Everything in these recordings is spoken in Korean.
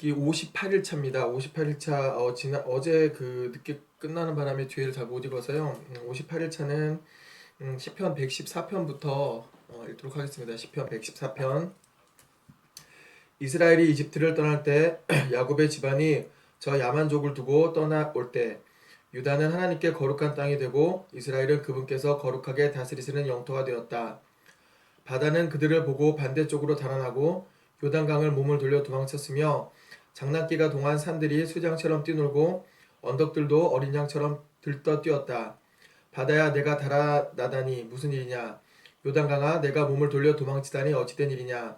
읽기 58일차입니다. 58일차 어제 늦게 끝나는 바람에 뒤를 잘 못 읽어서요. 58일차는 시편 114편부터 읽도록 하겠습니다. 시편 114편. 이스라엘이 이집트를 떠날 때 야곱의 집안이 저 야만족을 두고 떠나올 때 유다는 하나님께 거룩한 땅이 되고 이스라엘은 그분께서 거룩하게 다스리시는 영토가 되었다. 바다는 그들을 보고 반대쪽으로 달아나고 요단강을 몸을 돌려 도망쳤으며 장난기가 동안 산들이 수장처럼 뛰놀고 언덕들도 어린 양처럼 들떠 뛰었다. 바다야 내가 달아나다니 무슨 일이냐. 요단강아 내가 몸을 돌려 도망치다니 어찌된 일이냐.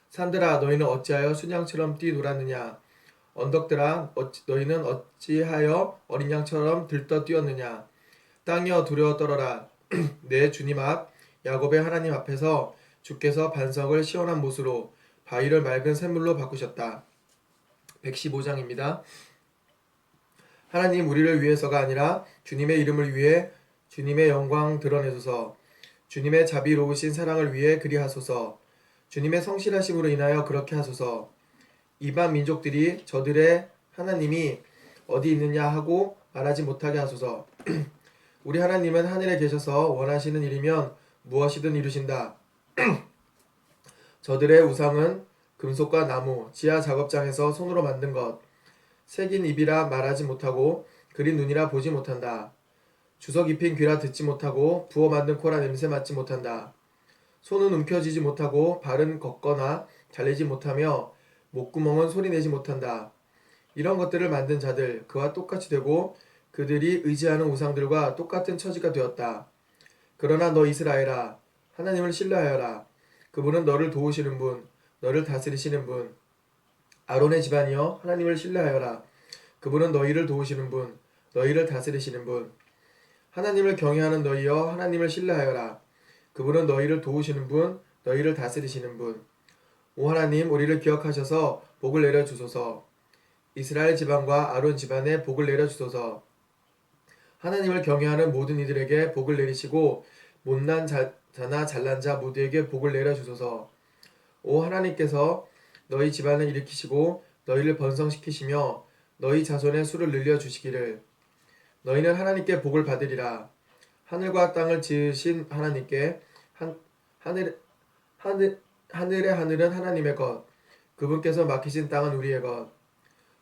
산들아 너희는 어찌하여 순양처럼 뛰놀았느냐. 언덕들아 너희는 어찌하여 어린 양처럼 들떠 뛰었느냐. 땅이여 두려워 떨어라. 내 주님 앞 야곱의 하나님 앞에서 주께서 반석을 시원한 못으로 바위를 맑은 샘물로 바꾸셨다. 115장입니다. 하나님 우리를 위해서가 아니라 주님의 이름을 위해 주님의 영광 드러내소서. 주님의 자비로우신 사랑을 위해 그리하소서. 주님의 성실하심으로 인하여 그렇게 하소서. 이방 민족들이 저들의 하나님이 어디 있느냐 하고 말하지 못하게 하소서. 우리 하나님은 하늘에 계셔서 원하시는 일이면 무엇이든 이루신다. 저들의 우상은 금속과 나무, 지하 작업장에서 손으로 만든 것, 새긴 입이라 말하지 못하고 그린 눈이라 보지 못한다. 주석 입힌 귀라 듣지 못하고 부어 만든 코라 냄새 맡지 못한다. 손은 움켜쥐지 못하고 발은 걷거나 잘리지 못하며 목구멍은 소리내지 못한다. 이런 것들을 만든 자들 그와 똑같이 되고 그들이 의지하는 우상들과 똑같은 처지가 되었다. 그러나 너 이스라엘아 하나님을 신뢰하여라. 그분은 너를 도우시는 분, 너를 다스리시는 분. 아론의 집안이여 하나님을 신뢰하여라. 그분은 너희를 도우시는 분, 너희를 다스리시는 분. 하나님을 경외하는 너희여 하나님을 신뢰하여라. 그분은 너희를 도우시는 분, 너희를 다스리시는 분. 오 하나님 우리를 기억하셔서 복을 내려주소서. 이스라엘 집안과 아론 집안에 복을 내려주소서. 하나님을 경외하는 모든 이들에게 복을 내리시고 못난 자나 잘난 자 모두에게 복을 내려주소서. 오 하나님께서 너희 집안을 일으키시고 너희를 번성시키시며 너희 자손의 수를 늘려주시기를. 너희는 하나님께 복을 받으리라. 하늘과 땅을 지으신 하나님께 하늘의 하늘은 하나님의 것, 그분께서 맡기신 땅은 우리의 것.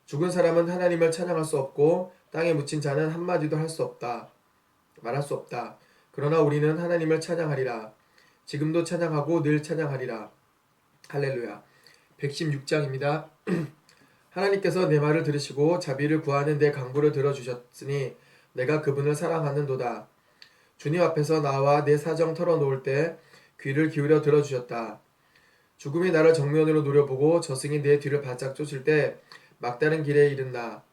죽은 사람은 하나님을 찬양할 수 없고 땅에 묻힌 자는 한마디도 말할 수 없다. 그러나 우리는 하나님을 찬양하리라. 지금도 찬양하고 늘 찬양하리라. 할렐루야. 116장입니다. 하나님께서 내 말을 들으시고 자비를 구하는 내 간구를 들어주셨으니 내가 그분을 사랑하는도다. 주님 앞에서 나와 내 사정 털어놓을 때 귀를 기울여 들어주셨다. 죽음이 나를 정면으로 노려보고 저승이 내 뒤를 바짝 쫓을 때 막다른 길에 이른 나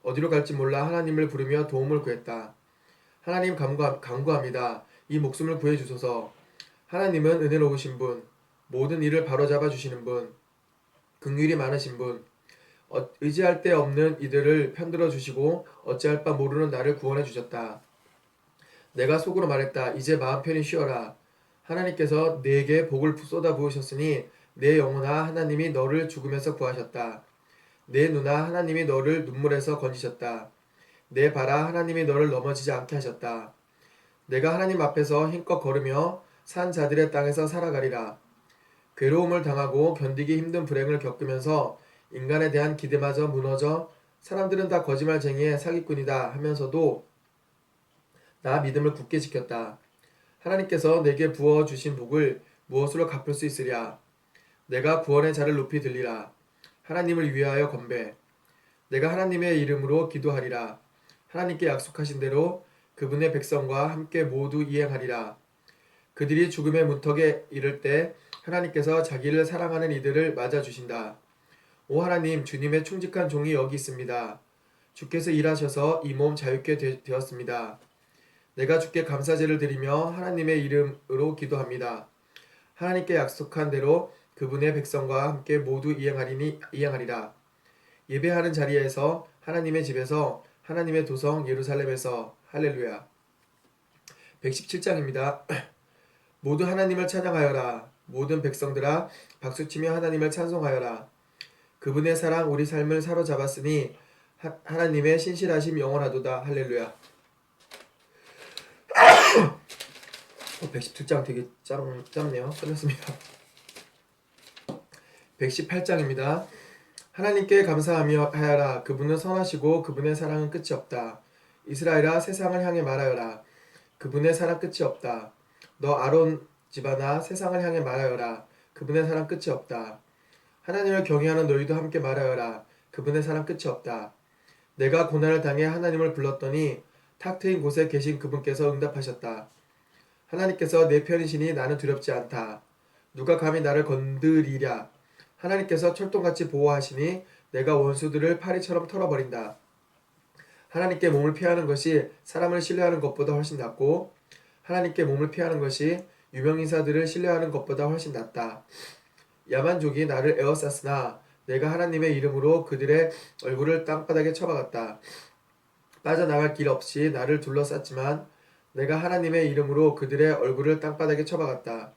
어디로 갈지 몰라 하나님을 부르며 도움을 구했다. 하나님 간구합니다. 이 목숨을 구해주소서. 하나님은 은혜로우신 분, 모든 일을 바로잡아 주시는 분, 긍휼이 많으신 분, 의지할 데 없는 이들을 편들어 주시고 어찌할 바 모르는 나를 구원해 주셨다. 내가 속으로 말했다. 이제 마음 편히 쉬어라. 하나님께서 내게 복을 쏟아 부으셨으니 내 영혼아 하나님이 너를 죽음에서 구하셨다. 내 눈아 하나님이 너를 눈물에서 건지셨다. 내 발아 하나님이 너를 넘어지지 않게 하셨다. 내가 하나님 앞에서 힘껏 걸으며 산 자들의 땅에서 살아가리라. 괴로움을 당하고 견디기 힘든 불행을 겪으면서 인간에 대한 기대마저 무너져 사람들은 다 거짓말쟁이의 사기꾼이다 하면서도 나 믿음을 굳게 지켰다. 하나님께서 내게 부어주신 복을 무엇으로 갚을 수 있으랴. 내가 구원의 자를 높이 들리라. 하나님을 위하여 건배. 내가 하나님의 이름으로 기도하리라. 하나님께 약속하신 대로 그분의 백성과 함께 모두 이행하리라. 그들이 죽음의 문턱에 이를 때 하나님께서 자기를 사랑하는 이들을 맞아주신다. 오 하나님 주님의 충직한 종이 여기 있습니다. 주께서 일하셔서 이 몸 자유케 되었습니다. 내가 주께 감사제를 드리며 하나님의 이름으로 기도합니다. 하나님께 약속한 대로 그분의 백성과 함께 모두 이행하리라. 예배하는 자리에서 하나님의 집에서 하나님의 도성 예루살렘에서 할렐루야. 117장입니다. 모두 하나님을 찬양하여라. 모든 백성들아 박수치며 하나님을 찬송하여라. 그분의 사랑 우리 삶을 사로잡았으니 하나님의 신실하심 영원하도다. 할렐루야. 117장 되게 짧네요. 끝났습니다. 118장입니다. 하나님께 감사하며 하여라. 그분은 선하시고 그분의 사랑은 끝이 없다. 이스라엘아, 세상을 향해 말하여라. 그분의 사랑 끝이 없다. 너 아론 집안아, 세상을 향해 말하여라. 그분의 사랑 끝이 없다. 하나님을 경외하는 너희도 함께 말하여라. 그분의 사랑 끝이 없다. 내가 고난을 당해 하나님을 불렀더니 탁 트인 곳에 계신 그분께서 응답하셨다. 하나님께서 내 편이시니 나는 두렵지 않다. 누가 감히 나를 건드리랴. 하나님께서 철동같이 보호하시니 내가 원수들을 파리처럼 털어버린다. 하나님께 몸을 피하는 것이 사람을 신뢰하는 것보다 훨씬 낫고 하나님께 몸을 피하는 것이 유명인사들을 신뢰하는 것보다 훨씬 낫다. 야만족이 나를 에워쌌으나 내가 하나님의 이름으로 그들의 얼굴을 땅바닥에 쳐박았다. 빠져나갈 길 없이 나를 둘러쌌지만 내가 하나님의 이름으로 그들의 얼굴을 땅바닥에 쳐박았다.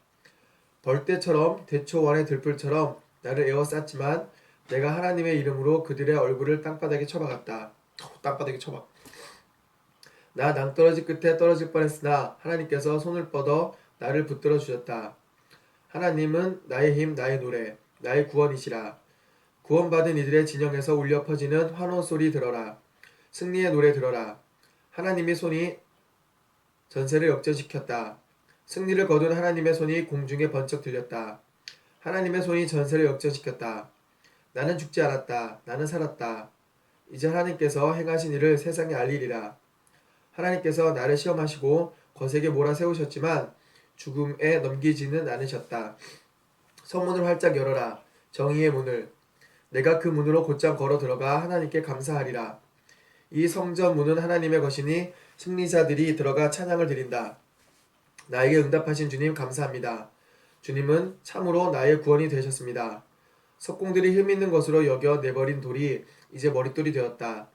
벌떼처럼 대초원의 들풀처럼 나를 에워쌌지만 내가 하나님의 이름으로 그들의 얼굴을 땅바닥에 쳐박았다. 땅바닥에 쳐박. 나 낭떠러지 끝에 떨어질 뻔했으나 하나님께서 손을 뻗어 나를 붙들어 주셨다. 하나님은 나의 힘, 나의 노래, 나의 구원이시라. 구원받은 이들의 진영에서 울려 퍼지는 환호 소리 들어라. 승리의 노래 들어라. 하나님의 손이 전세를 역전시켰다. 승리를 거둔 하나님의 손이 공중에 번쩍 들렸다. 하나님의 손이 전세를 역전시켰다. 나는 죽지 않았다. 나는 살았다. 이제 하나님께서 행하신 일을 세상에 알리리라. 하나님께서 나를 시험하시고 거세게 몰아세우셨지만 죽음에 넘기지는 않으셨다. 성문을 활짝 열어라. 정의의 문을. 내가 그 문으로 곧장 걸어 들어가 하나님께 감사하리라. 이 성전 문은 하나님의 것이니 승리자들이 들어가 찬양을 드린다. 나에게 응답하신 주님 감사합니다. 주님은 참으로 나의 구원이 되셨습니다. 석공들이 흠있는 것으로 여겨 내버린 돌이 이제 머릿돌이 되었다.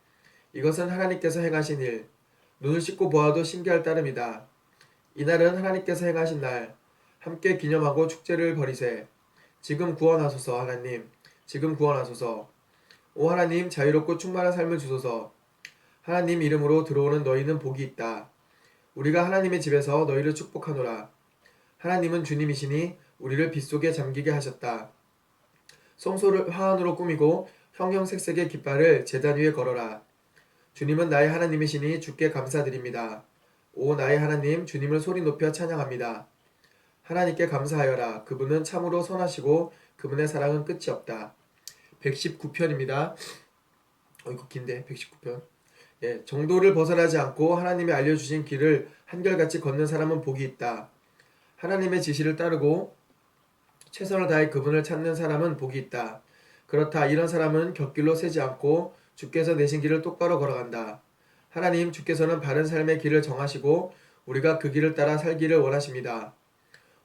이것은 하나님께서 행하신 일. 눈을 씻고 보아도 신기할 따름이다. 이날은 하나님께서 행하신 날. 함께 기념하고 축제를 벌이세. 지금 구원하소서. 하나님, 지금 구원하소서. 오 하나님, 자유롭고 충만한 삶을 주소서. 하나님 이름으로 들어오는 너희는 복이 있다. 우리가 하나님의 집에서 너희를 축복하노라. 하나님은 주님이시니 우리를 빗속에 잠기게 하셨다. 성소를 화환으로 꾸미고 형형색색의 깃발을 제단 위에 걸어라. 주님은 나의 하나님이시니 주께 감사드립니다. 오 나의 하나님, 주님을 소리 높여 찬양합니다. 하나님께 감사하여라. 그분은 참으로 선하시고 그분의 사랑은 끝이 없다. 119편입니다. 이거 긴데 119편. 정도를 벗어나지 않고 하나님이 알려주신 길을 한결같이 걷는 사람은 복이 있다. 하나님의 지시를 따르고 최선을 다해 그분을 찾는 사람은 복이 있다. 그렇다. 이런 사람은 곁길로 새지 않고 주께서 내신 길을 똑바로 걸어간다. 하나님, 주께서는 바른 삶의 길을 정하시고 우리가 그 길을 따라 살기를 원하십니다.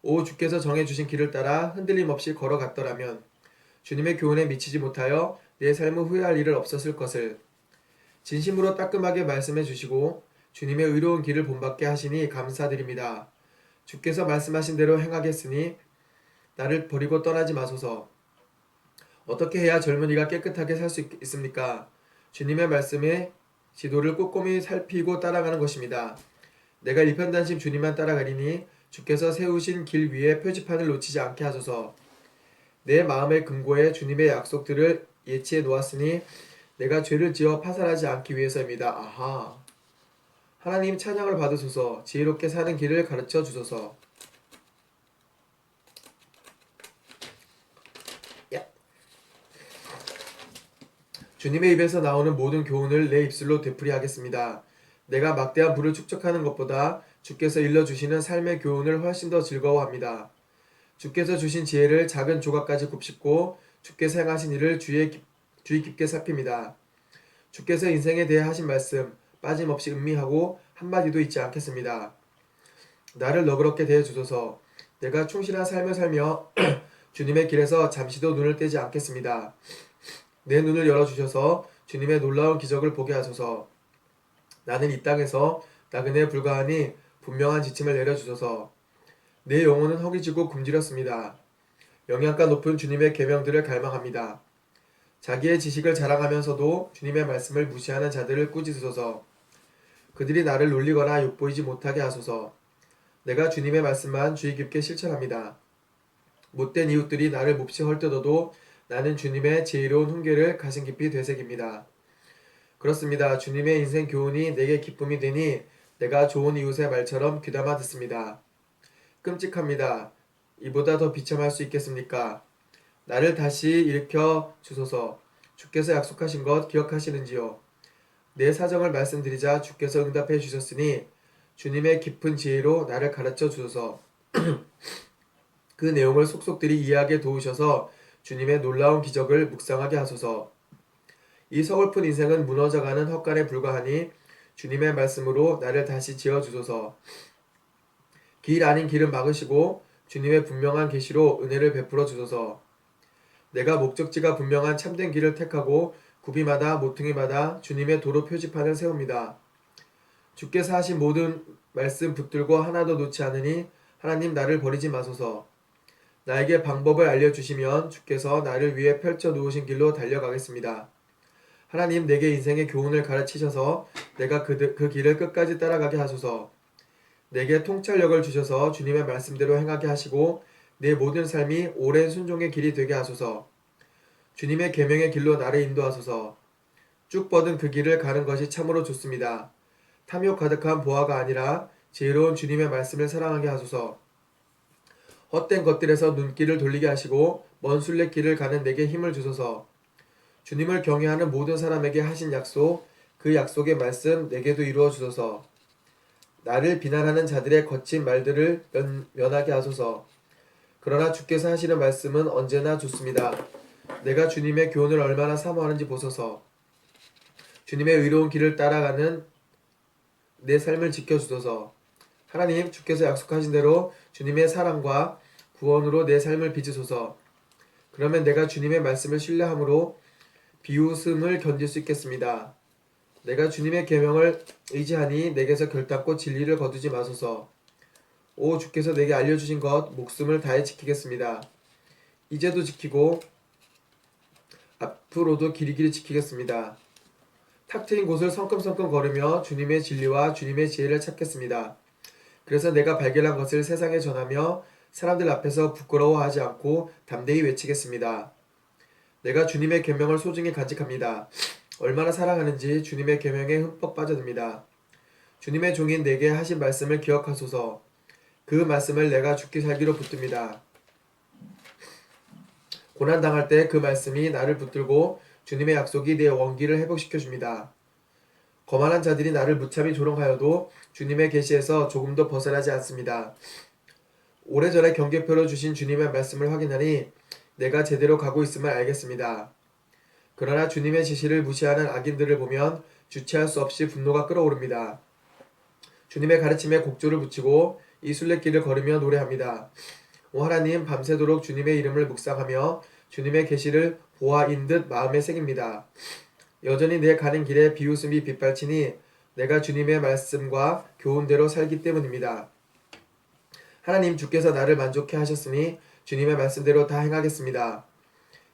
오 주께서 정해주신 길을 따라 흔들림 없이 걸어갔더라면 주님의 교훈에 미치지 못하여 내 삶을 후회할 일은 없었을 것을. 진심으로 따끔하게 말씀해 주시고 주님의 의로운 길을 본받게 하시니 감사드립니다. 주께서 말씀하신 대로 행하겠으니 나를 버리고 떠나지 마소서. 어떻게 해야 젊은이가 깨끗하게 살 수 있습니까? 주님의 말씀에 지도를 꼼꼼히 살피고 따라가는 것입니다. 내가 일편단심 주님만 따라가리니 주께서 세우신 길 위에 표지판을 놓치지 않게 하소서. 내 마음의 금고에 주님의 약속들을 예치해 놓았으니 내가 죄를 지어 파산하지 않기 위해서입니다. 아하. 하나님 찬양을 받으소서. 지혜롭게 사는 길을 가르쳐 주소서. 주님의 입에서 나오는 모든 교훈을 내 입술로 되풀이하겠습니다. 내가 막대한 부를 축적하는 것보다 주께서 일러주시는 삶의 교훈을 훨씬 더 즐거워합니다. 주께서 주신 지혜를 작은 조각까지 곱씹고 주께서 행하신 일을 주의 깊게 살핍니다. 주께서 인생에 대해 하신 말씀 빠짐없이 음미하고 한마디도 잊지 않겠습니다. 나를 너그럽게 대해주소서. 내가 충실한 삶을 살며 주님의 길에서 잠시도 눈을 떼지 않겠습니다. 내 눈을 열어주셔서 주님의 놀라운 기적을 보게 하소서. 나는 이 땅에서 나그네에 불과하니 분명한 지침을 내려주소서. 내 영혼은 허기지고 굶주렸습니다. 영양가 높은 주님의 계명들을 갈망합니다. 자기의 지식을 자랑하면서도 주님의 말씀을 무시하는 자들을 꾸짖으소서. 그들이 나를 놀리거나 욕보이지 못하게 하소서. 내가 주님의 말씀만 주의 깊게 실천합니다. 못된 이웃들이 나를 몹시 헐뜯어도 나는 주님의 지혜로운 훈계를 가슴 깊이 되새깁니다. 그렇습니다. 주님의 인생 교훈이 내게 기쁨이 되니 내가 좋은 이웃의 말처럼 귀담아 듣습니다. 끔찍합니다. 이보다 더 비참할 수 있겠습니까? 나를 다시 일으켜 주소서. 주께서 약속하신 것 기억하시는지요? 내 사정을 말씀드리자 주께서 응답해 주셨으니 주님의 깊은 지혜로 나를 가르쳐 주소서. 그 내용을 속속들이 이해하게 도우셔서 주님의 놀라운 기적을 묵상하게 하소서. 이 서글픈 인생은 무너져가는 헛간에 불과하니 주님의 말씀으로 나를 다시 지어주소서. 길 아닌 길은 막으시고 주님의 분명한 계시로 은혜를 베풀어 주소서. 내가 목적지가 분명한 참된 길을 택하고 구비마다 모퉁이마다 주님의 도로 표지판을 세웁니다. 주께서 하신 모든 말씀 붙들고 하나도 놓지 않으니 하나님 나를 버리지 마소서. 나에게 방법을 알려주시면 주께서 나를 위해 펼쳐 놓으신 길로 달려가겠습니다. 하나님 내게 인생의 교훈을 가르치셔서 내가 그 길을 끝까지 따라가게 하소서. 내게 통찰력을 주셔서 주님의 말씀대로 행하게 하시고 내 모든 삶이 오랜 순종의 길이 되게 하소서. 주님의 계명의 길로 나를 인도하소서. 쭉 뻗은 그 길을 가는 것이 참으로 좋습니다. 탐욕 가득한 보아가 아니라 지혜로운 주님의 말씀을 사랑하게 하소서. 헛된 것들에서 눈길을 돌리게 하시고 먼 순례길을 가는 내게 힘을 주소서. 주님을 경외하는 모든 사람에게 하신 약속, 그 약속의 말씀 내게도 이루어 주소서. 나를 비난하는 자들의 거친 말들을 면하게 하소서. 그러나 주께서 하시는 말씀은 언제나 좋습니다. 내가 주님의 교훈을 얼마나 사모하는지 보소서. 주님의 의로운 길을 따라가는 내 삶을 지켜주소서. 하나님, 주께서 약속하신 대로 주님의 사랑과 구원으로 내 삶을 빚으소서. 그러면 내가 주님의 말씀을 신뢰함으로 비웃음을 견딜 수 있겠습니다. 내가 주님의 계명을 의지하니 내게서 결단코 진리를 거두지 마소서. 오 주께서 내게 알려주신 것 목숨을 다해 지키겠습니다. 이제도 지키고 앞으로도 길이길이 지키겠습니다. 탁 트인 곳을 성큼성큼 걸으며 주님의 진리와 주님의 지혜를 찾겠습니다. 그래서 내가 발견한 것을 세상에 전하며 사람들 앞에서 부끄러워하지 않고 담대히 외치겠습니다. 내가 주님의 계명을 소중히 간직합니다. 얼마나 사랑하는지 주님의 계명에 흠뻑 빠져듭니다. 주님의 종인 내게 하신 말씀을 기억하소서. 그 말씀을 내가 죽기 살기로 붙듭니다. 고난당할 때 그 말씀이 나를 붙들고 주님의 약속이 내 원기를 회복시켜 줍니다. 거만한 자들이 나를 무참히 조롱하여도 주님의 계시에서 조금도 벗어나지 않습니다. 오래전에 경계표로 주신 주님의 말씀을 확인하니 내가 제대로 가고 있음을 알겠습니다. 그러나 주님의 지시를 무시하는 악인들을 보면 주체할 수 없이 분노가 끓어오릅니다. 주님의 가르침에 곡조를 붙이고 이 순례길을 걸으며 노래합니다. 오 하나님, 밤새도록 주님의 이름을 묵상하며 주님의 계시를 보아인 듯 마음에 새깁니다. 여전히 내 가는 길에 비웃음이 빗발치니 내가 주님의 말씀과 교훈대로 살기 때문입니다. 하나님, 주께서 나를 만족해 하셨으니 주님의 말씀대로 다 행하겠습니다.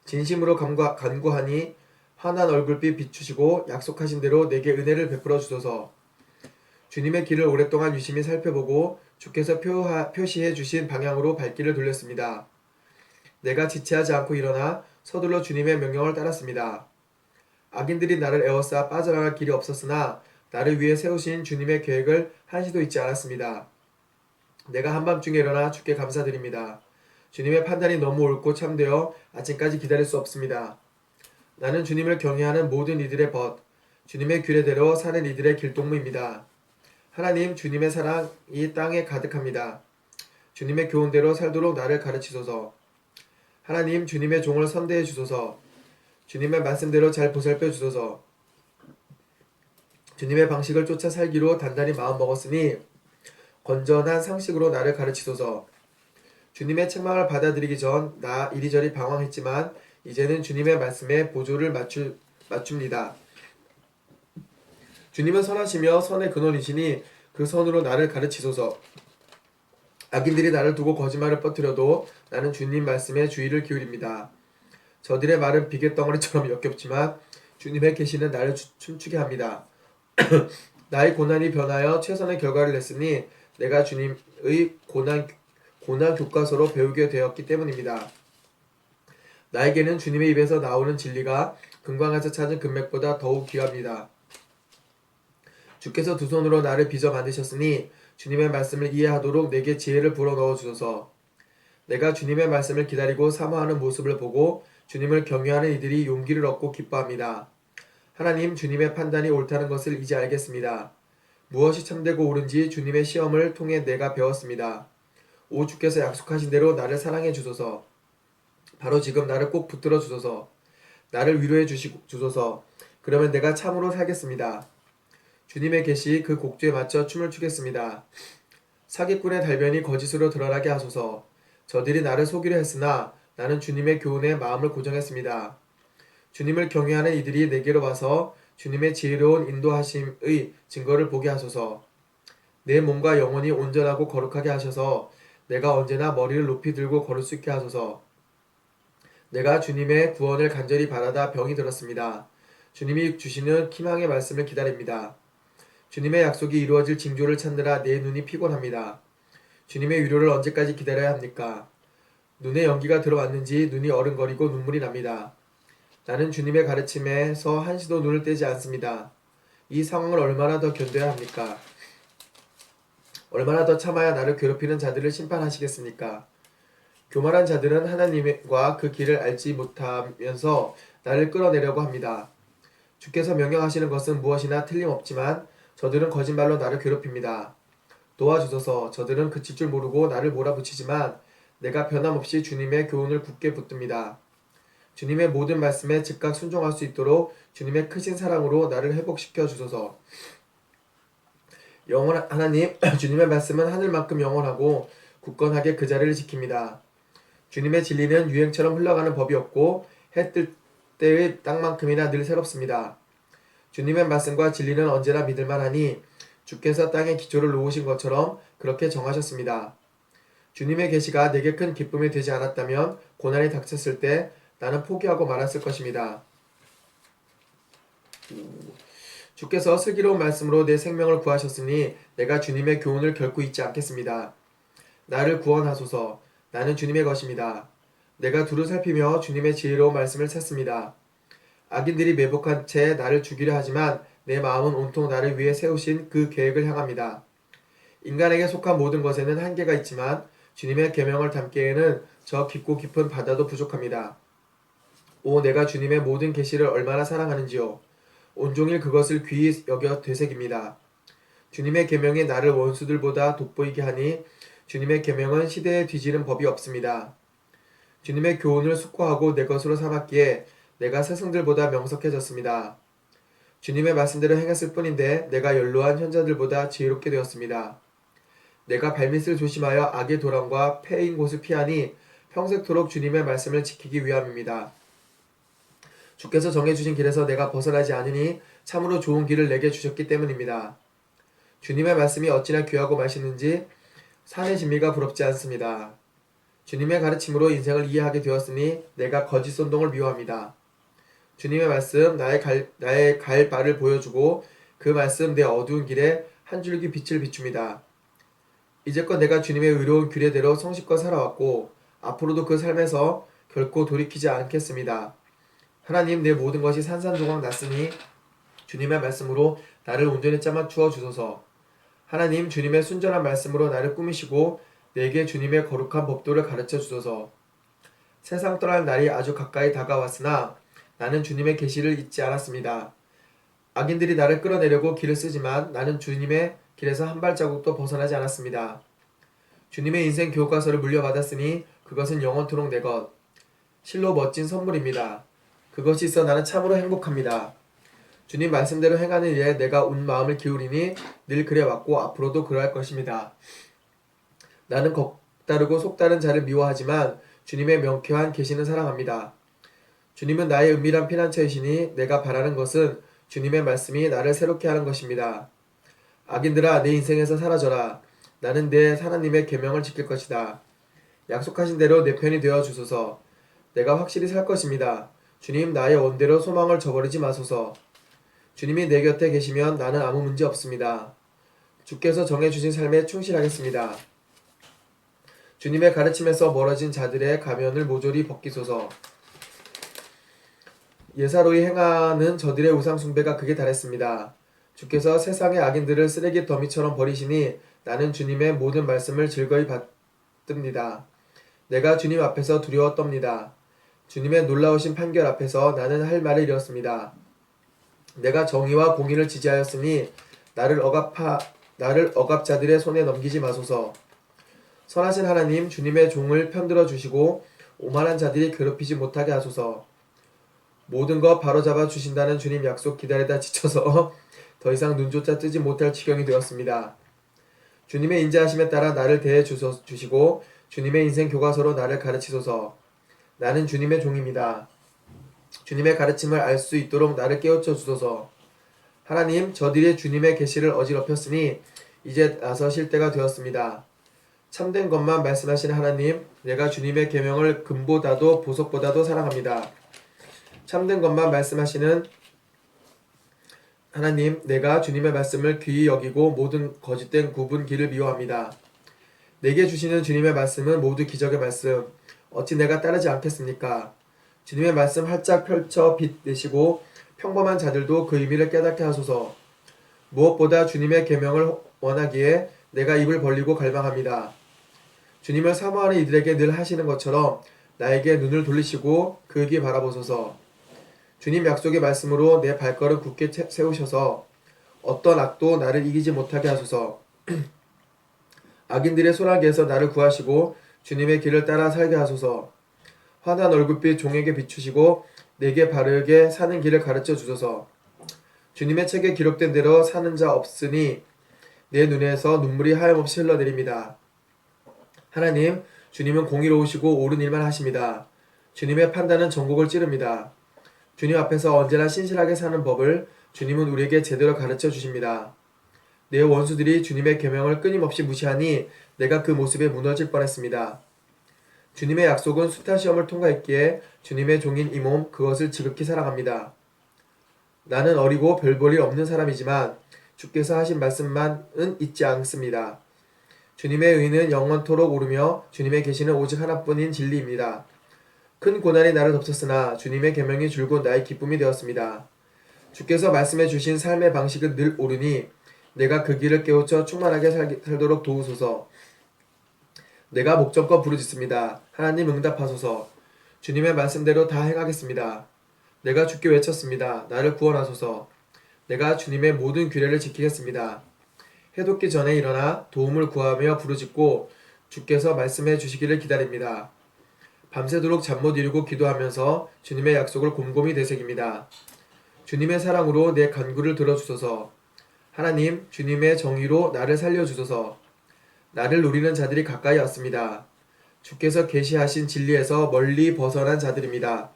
진심으로 간구하니 환한 얼굴빛 비추시고 약속하신 대로 내게 은혜를 베풀어 주소서. 주님의 길을 오랫동안 유심히 살펴보고 주께서 표시해 주신 방향으로 발길을 돌렸습니다. 내가 지체하지 않고 일어나 서둘러 주님의 명령을 따랐습니다. 악인들이 나를 에워싸 빠져나갈 길이 없었으나 나를 위해 세우신 주님의 계획을 한시도 잊지 않았습니다. 내가 한밤중에 일어나 주께 감사드립니다. 주님의 판단이 너무 옳고 참되어 아침까지 기다릴 수 없습니다. 나는 주님을 경외하는 모든 이들의 벗, 주님의 규례대로 사는 이들의 길동무입니다. 하나님, 주님의 사랑이 땅에 가득합니다. 주님의 교훈대로 살도록 나를 가르치소서. 하나님, 주님의 종을 선대해 주소서. 주님의 말씀대로 잘 보살펴 주소서. 주님의 방식을 쫓아 살기로 단단히 마음먹었으니 건전한 상식으로 나를 가르치소서. 주님의 책망을 받아들이기 전 나 이리저리 방황했지만 이제는 주님의 말씀에 보조를 맞춥니다. 주님은 선하시며 선의 근원이시니 그 선으로 나를 가르치소서. 악인들이 나를 두고 거짓말을 퍼뜨려도 나는 주님 말씀에 주의를 기울입니다. 저들의 말은 비갰덩어리처럼 역겹지만 주님의 계시는 나를 춤추게 합니다. 나의 고난이 변하여 최선의 결과를 냈으니 내가 주님의 고난 교과서로 배우게 되었기 때문입니다. 나에게는 주님의 입에서 나오는 진리가 금광에서 찾은 금맥보다 더욱 귀합니다. 주께서 두 손으로 나를 빚어 만드셨으니 주님의 말씀을 이해하도록 내게 지혜를 불어넣어 주소서. 내가 주님의 말씀을 기다리고 사모하는 모습을 보고 주님을 경외하는 이들이 용기를 얻고 기뻐합니다. 하나님, 주님의 판단이 옳다는 것을 이제 알겠습니다. 무엇이 참되고 옳은지 주님의 시험을 통해 내가 배웠습니다. 오 주께서 약속하신 대로 나를 사랑해 주소서. 바로 지금 나를 꼭 붙들어 주소서. 나를 위로해 주소서. 그러면 내가 참으로 살겠습니다. 주님의 계시 그 곡조에 맞춰 춤을 추겠습니다. 사기꾼의 달변이 거짓으로 드러나게 하소서. 저들이 나를 속이려 했으나 나는 주님의 교훈에 마음을 고정했습니다. 주님을 경외하는 이들이 내게로 와서 주님의 지혜로운 인도하심의 증거를 보게 하소서. 내 몸과 영혼이 온전하고 거룩하게 하셔서 내가 언제나 머리를 높이 들고 걸을 수 있게 하소서. 내가 주님의 구원을 간절히 바라다 병이 들었습니다. 주님이 주시는 희망의 말씀을 기다립니다. 주님의 약속이 이루어질 징조를 찾느라 내 눈이 피곤합니다. 주님의 위로를 언제까지 기다려야 합니까? 눈에 연기가 들어왔는지 눈이 어른거리고 눈물이 납니다. 나는 주님의 가르침에서 한시도 눈을 떼지 않습니다. 이 상황을 얼마나 더 견뎌야 합니까? 얼마나 더 참아야 나를 괴롭히는 자들을 심판하시겠습니까? 교만한 자들은 하나님과 그 길을 알지 못하면서 나를 끌어내려고 합니다. 주께서 명령하시는 것은 무엇이나 틀림없지만 저들은 거짓말로 나를 괴롭힙니다. 도와주소서. 저들은 그칠 줄 모르고 나를 몰아붙이지만 내가 변함없이 주님의 교훈을 굳게 붙듭니다. 주님의 모든 말씀에 즉각 순종할 수 있도록 주님의 크신 사랑으로 나를 회복시켜 주소서. 하나님, 주님의 말씀은 하늘만큼 영원하고 굳건하게 그 자리를 지킵니다. 주님의 진리는 유행처럼 흘러가는 법이 없고 해 뜰 때의 땅만큼이나 늘 새롭습니다. 주님의 말씀과 진리는 언제나 믿을만하니 주께서 땅에 기초를 놓으신 것처럼 그렇게 정하셨습니다. 주님의 계시가 내게 큰 기쁨이 되지 않았다면 고난이 닥쳤을 때 나는 포기하고 말았을 것입니다. 주께서 슬기로운 말씀으로 내 생명을 구하셨으니 내가 주님의 교훈을 결코 잊지 않겠습니다. 나를 구원하소서. 나는 주님의 것입니다. 내가 두루 살피며 주님의 지혜로운 말씀을 찾습니다. 악인들이 매복한 채 나를 죽이려 하지만 내 마음은 온통 나를 위해 세우신 그 계획을 향합니다. 인간에게 속한 모든 것에는 한계가 있지만 주님의 계명을 담기에는 저 깊고 깊은 바다도 부족합니다. 오, 내가 주님의 모든 계시를 얼마나 사랑하는지요. 온종일 그것을 귀히 여겨 되새깁니다. 주님의 계명이 나를 원수들보다 돋보이게 하니 주님의 계명은 시대에 뒤지는 법이 없습니다. 주님의 교훈을 숙고하고 내 것으로 삼았기에 내가 스승들보다 명석해졌습니다. 주님의 말씀대로 행했을 뿐인데 내가 연로한 현자들보다 지혜롭게 되었습니다. 내가 발밑을 조심하여 악의 도랑과 폐인 곳을 피하니 평생토록 주님의 말씀을 지키기 위함입니다. 주께서 정해주신 길에서 내가 벗어나지 않으니 참으로 좋은 길을 내게 주셨기 때문입니다. 주님의 말씀이 어찌나 귀하고 맛있는지 산의 진미가 부럽지 않습니다. 주님의 가르침으로 인생을 이해하게 되었으니 내가 거짓 선동을 미워합니다. 주님의 말씀 나의 갈 바를 보여주고 그 말씀 내 어두운 길에 한 줄기 빛을 비춥니다. 이제껏 내가 주님의 의로운 규례대로 성실껏 살아왔고 앞으로도 그 삶에서 결코 돌이키지 않겠습니다. 하나님, 내 모든 것이 산산조각 났으니 주님의 말씀으로 나를 온전히 짜맞추어 주소서. 하나님, 주님의 순전한 말씀으로 나를 꾸미시고 내게 주님의 거룩한 법도를 가르쳐 주소서. 세상 떠날 날이 아주 가까이 다가왔으나 나는 주님의 계시를 잊지 않았습니다. 악인들이 나를 끌어내려고 길을 쓰지만 나는 주님의 길에서 한 발자국도 벗어나지 않았습니다. 주님의 인생 교과서를 물려받았으니 그것은 영원토록 내 것. 실로 멋진 선물입니다. 그것이 있어 나는 참으로 행복합니다. 주님 말씀대로 행하는 일에 내가 온 마음을 기울이니 늘 그래왔고 앞으로도 그러할 것입니다. 나는 겁다르고 속다른 자를 미워하지만 주님의 명쾌한 계시는 사랑합니다. 주님은 나의 은밀한 피난처이시니 내가 바라는 것은 주님의 말씀이 나를 새롭게 하는 것입니다. 악인들아, 내 인생에서 사라져라. 나는 내 하나님의 계명을 지킬 것이다. 약속하신 대로 내 편이 되어 주소서. 내가 확실히 살 것입니다. 주님, 나의 원대로 소망을 저버리지 마소서. 주님이 내 곁에 계시면 나는 아무 문제 없습니다. 주께서 정해주신 삶에 충실하겠습니다. 주님의 가르침에서 멀어진 자들의 가면을 모조리 벗기소서. 예사로이 행하는 저들의 우상 숭배가 극에 달했습니다. 주께서 세상의 악인들을 쓰레기 더미처럼 버리시니 나는 주님의 모든 말씀을 즐거이 받듭니다. 내가 주님 앞에서 두려워 떱니다. 주님의 놀라우신 판결 앞에서 나는 할 말을 잃었습니다. 내가 정의와 공의를 지지하였으니 나를 억압자들의 손에 넘기지 마소서. 선하신 하나님, 주님의 종을 편들어 주시고 오만한 자들이 괴롭히지 못하게 하소서. 모든 것 바로잡아 주신다는 주님 약속 기다리다 지쳐서 더 이상 눈조차 뜨지 못할 지경이 되었습니다. 주님의 인자하심에 따라 나를 대해 주시고 주님의 인생 교과서로 나를 가르치소서. 나는 주님의 종입니다. 주님의 가르침을 알 수 있도록 나를 깨우쳐 주소서. 하나님, 저들이 주님의 계시를 어지럽혔으니 이제 나서실 때가 되었습니다. 참된 것만 말씀하시는 하나님, 내가 주님의 계명을 금보다도 보석보다도 사랑합니다. 참된 것만 말씀하시는 하나님, 내가 주님의 말씀을 귀히 여기고 모든 거짓된 굽은 길을 미워합니다. 내게 주시는 주님의 말씀은 모두 기적의 말씀. 어찌 내가 따르지 않겠습니까? 주님의 말씀 활짝 펼쳐 빛 내시고 평범한 자들도 그 의미를 깨닫게 하소서. 무엇보다 주님의 계명을 원하기에 내가 입을 벌리고 갈망합니다. 주님을 사모하는 이들에게 늘 하시는 것처럼 나에게 눈을 돌리시고 그에게 바라보소서. 주님 약속의 말씀으로 내 발걸음 굳게 세우셔서 어떤 악도 나를 이기지 못하게 하소서. 악인들의 소나기에서 나를 구하시고 주님의 길을 따라 살게 하소서. 환한 얼굴빛 종에게 비추시고 내게 바르게 사는 길을 가르쳐 주소서. 주님의 책에 기록된 대로 사는 자 없으니 내 눈에서 눈물이 하염없이 흘러내립니다. 하나님, 주님은 공의로우시고 옳은 일만 하십니다. 주님의 판단은 전국을 찌릅니다. 주님 앞에서 언제나 신실하게 사는 법을 주님은 우리에게 제대로 가르쳐 주십니다. 내 원수들이 주님의 계명을 끊임없이 무시하니 내가 그 모습에 무너질 뻔했습니다. 주님의 약속은 숱한 시험을 통과했기에 주님의 종인 이 몸 그것을 지극히 사랑합니다. 나는 어리고 별 볼 일 없는 사람이지만 주께서 하신 말씀만은 잊지 않습니다. 주님의 의는 영원토록 오르며 주님의 계시는 오직 하나뿐인 진리입니다. 큰 고난이 나를 덮쳤으나 주님의 계명이 줄곧 나의 기쁨이 되었습니다. 주께서 말씀해 주신 삶의 방식은 늘 옳으니 내가 그 길을 깨우쳐 충만하게 살도록 도우소서. 내가 목전껏 부르짖습니다. 하나님 응답하소서. 주님의 말씀대로 다 행하겠습니다. 내가 주께 외쳤습니다. 나를 구원하소서. 내가 주님의 모든 규례를 지키겠습니다. 해돋기 전에 일어나 도움을 구하며 부르짖고 주께서 말씀해 주시기를 기다립니다. 밤새도록 잠 못 이루고 기도하면서 주님의 약속을 곰곰이 되새깁니다. 주님의 사랑으로 내 간구를 들어주소서. 하나님, 주님의 정의로 나를 살려주소서. 나를 노리는 자들이 가까이 왔습니다. 주께서 계시하신 진리에서 멀리 벗어난 자들입니다.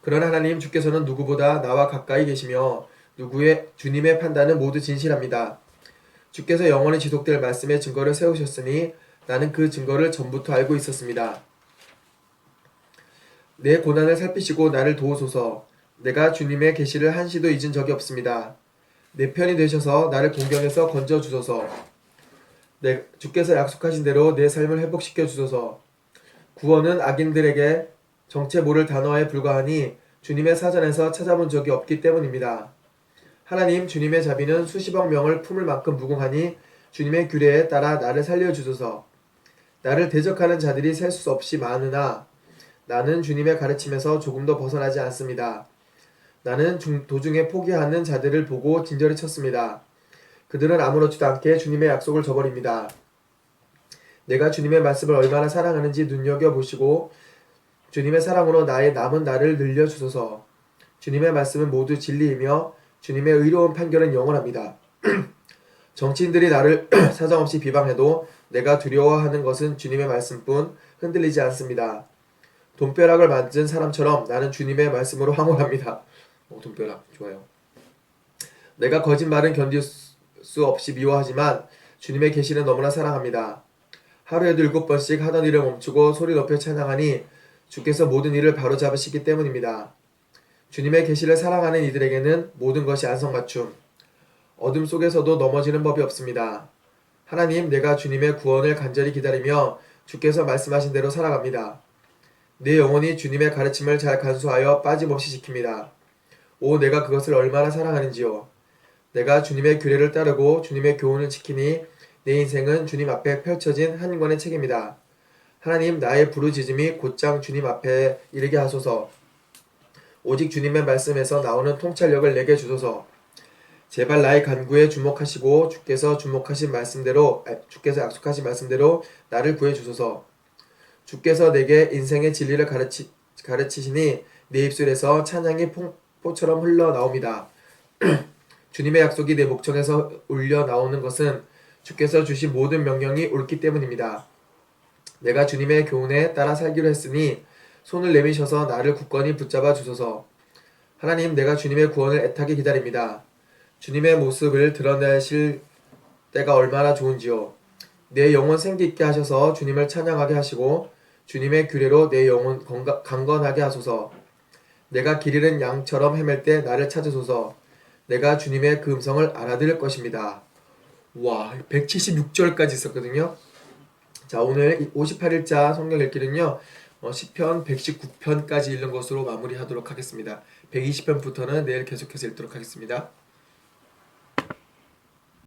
그러나 하나님, 주께서는 누구보다 나와 가까이 계시며 주님의 판단은 모두 진실합니다. 주께서 영원히 지속될 말씀의 증거를 세우셨으니 나는 그 증거를 전부터 알고 있었습니다. 내 고난을 살피시고 나를 도우소서. 내가 주님의 계시를 한시도 잊은 적이 없습니다. 내 편이 되셔서 나를 공경에서 건져주소서. 주께서 약속하신 대로 내 삶을 회복시켜 주소서. 구원은 악인들에게 정체 모를 단어에 불과하니 주님의 사전에서 찾아본 적이 없기 때문입니다. 하나님, 주님의 자비는 수십억 명을 품을 만큼 무궁하니 주님의 규례에 따라 나를 살려주소서. 나를 대적하는 자들이 셀 수 없이 많으나 나는 주님의 가르침에서 조금도 벗어나지 않습니다. 나는 도중에 포기하는 자들을 보고 진저리 쳤습니다. 그들은 아무렇지도 않게 주님의 약속을 저버립니다. 내가 주님의 말씀을 얼마나 사랑하는지 눈여겨보시고 주님의 사랑으로 나의 남은 날을 늘려주소서. 주님의 말씀은 모두 진리이며 주님의 의로운 판결은 영원합니다. 정치인들이 나를 사정없이 비방해도 내가 두려워하는 것은 주님의 말씀뿐 흔들리지 않습니다. 돈벼락을 만든 사람처럼 나는 주님의 말씀으로 황홀합니다. 돈벼락 좋아요. 내가 거짓말은 견딜 수 없이 미워하지만 주님의 계시는 너무나 사랑합니다. 하루에도 7번씩 하던 일을 멈추고 소리 높여 찬양하니 주께서 모든 일을 바로잡으시기 때문입니다. 주님의 계시를 사랑하는 이들에게는 모든 것이 안성맞춤, 어둠 속에서도 넘어지는 법이 없습니다. 하나님, 내가 주님의 구원을 간절히 기다리며 주께서 말씀하신 대로 살아갑니다. 내 영혼이 주님의 가르침을 잘 간수하여 빠짐없이 지킵니다. 오, 내가 그것을 얼마나 사랑하는지요. 내가 주님의 규례를 따르고 주님의 교훈을 지키니 내 인생은 주님 앞에 펼쳐진 한 권의 책입니다. 하나님, 나의 부르짖음이 곧장 주님 앞에 이르게 하소서. 오직 주님의 말씀에서 나오는 통찰력을 내게 주소서. 제발 나의 간구에 주목하시고 주께서 약속하신 말씀대로 나를 구해 주소서. 주께서 내게 인생의 진리를 가르치시니 내 입술에서 찬양이 폭포처럼 흘러나옵니다. 주님의 약속이 내 목청에서 울려 나오는 것은 주께서 주신 모든 명령이 옳기 때문입니다. 내가 주님의 교훈에 따라 살기로 했으니 손을 내미셔서 나를 굳건히 붙잡아 주소서. 하나님, 내가 주님의 구원을 애타게 기다립니다. 주님의 모습을 드러내실 때가 얼마나 좋은지요. 내 영혼 생기 있게 하셔서 주님을 찬양하게 하시고 주님의 규례로 내 영혼 강건하게 하소서. 내가 길 잃은 양처럼 헤맬 때 나를 찾으소서. 내가 주님의 그 음성을 알아들을 것입니다. 와, 176절까지 있었거든요. 자, 오늘 58일자 성경 읽기는요. 시편 119편까지 읽는 것으로 마무리하도록 하겠습니다. 120편부터는 내일 계속해서 읽도록 하겠습니다.